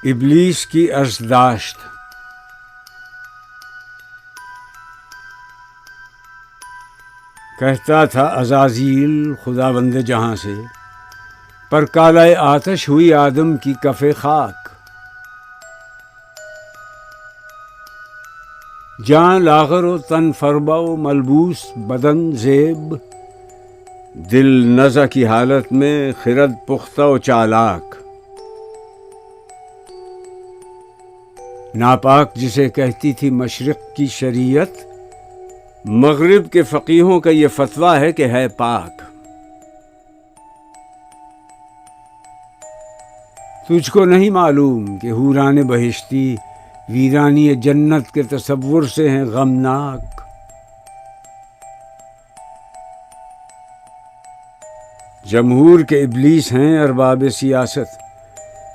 इब्लीस की अर्ज़दाश्त। कहता था अज़ाज़ील खुदावंद जहाँ से, पर कालाए आतश हुई आदम की कफ़े खाक। जान लागर व तन फरबा व मलबूस बदन ज़ेब, दिल नज़ा की हालत में खिरद पुख्ता व चालाक। नापाक जिसे कहती थी मशरिक़ की शरीयत, मगरिब के फ़कीहों का ये फतवा है कि है पाक। तुझको नहीं मालूम कि हूरान बहिश्ती वीरानी जन्नत के तसव्वुर से हैं गमनाक। जमहूर के इब्लीस हैं अरबाब सियासत,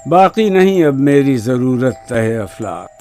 बाकी नहीं अब मेरी ज़रूरत तहे अफलाक।